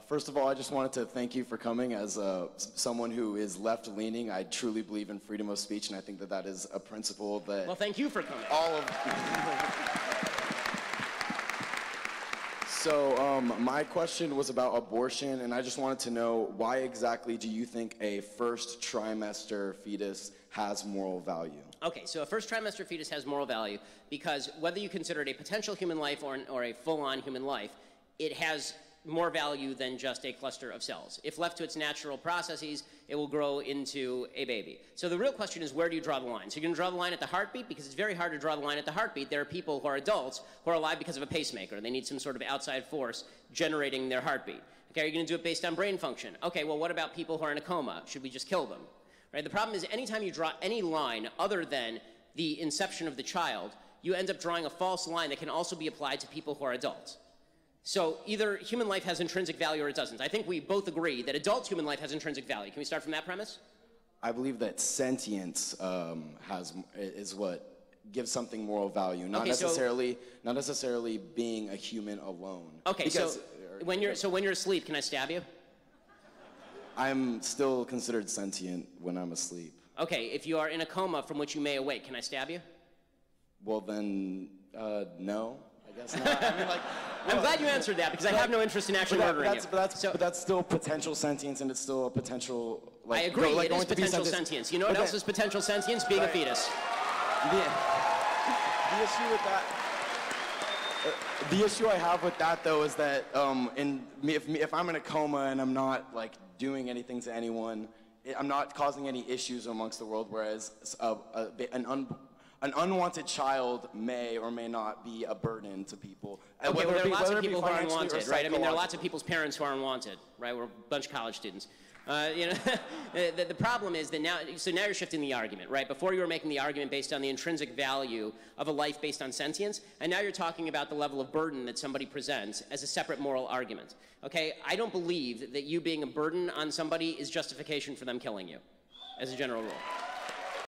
First of all, I just wanted to thank you for coming. As someone who is left-leaning, I truly believe in freedom of speech, and I think that that is a principle that... Well, thank you for coming. All of... So, my question was about abortion, and I just wanted to know, why exactly do you think a first trimester fetus has moral value? Okay, so a first trimester fetus has moral value because whether you consider it a potential human life or a full-on human life, it has more value than just a cluster of cells. If left to its natural processes, it will grow into a baby. So the real question is, where do you draw the line? So you're going to draw the line at the heartbeat, because it's very hard to draw the line at the heartbeat. There are people who are adults who are alive because of a pacemaker. They need some sort of outside force generating their heartbeat. Okay, are you going to do it based on brain function? Okay, well, what about people who are in a coma? Should we just kill them? Right? The problem is, anytime you draw any line other than the inception of the child, you end up drawing a false line that can also be applied to people who are adults. So either human life has intrinsic value or it doesn't. I think we both agree that adult human life has intrinsic value. Can we start from that premise? I believe that sentience is what gives something moral value, not necessarily being a human alone. Okay, because, when you're asleep, can I stab you? I'm still considered sentient when I'm asleep. Okay, if you are in a coma from which you may awake, can I stab you? Well then, no. I guess not. I mean, like, I'm glad you answered that, because I have no interest in actually murdering you. But that's still potential sentience, and it's still a potential... Like, I agree, it is potential sentience. You know what else is potential sentience? Being a fetus. The issue with that... the issue I have with that, though, is that if I'm in a coma and I'm not, like, doing anything to anyone, I'm not causing any issues amongst the world, whereas an unwanted child may or may not be a burden to people. Okay, well, there are lots of people who are unwanted, right? I mean, there are lots of people's parents who are unwanted, right? We're a bunch of college students. You know, the problem is that now you're shifting the argument, right? Before you were making the argument based on the intrinsic value of a life based on sentience, and now you're talking about the level of burden that somebody presents as a separate moral argument. Okay, I don't believe that you being a burden on somebody is justification for them killing you, as a general rule.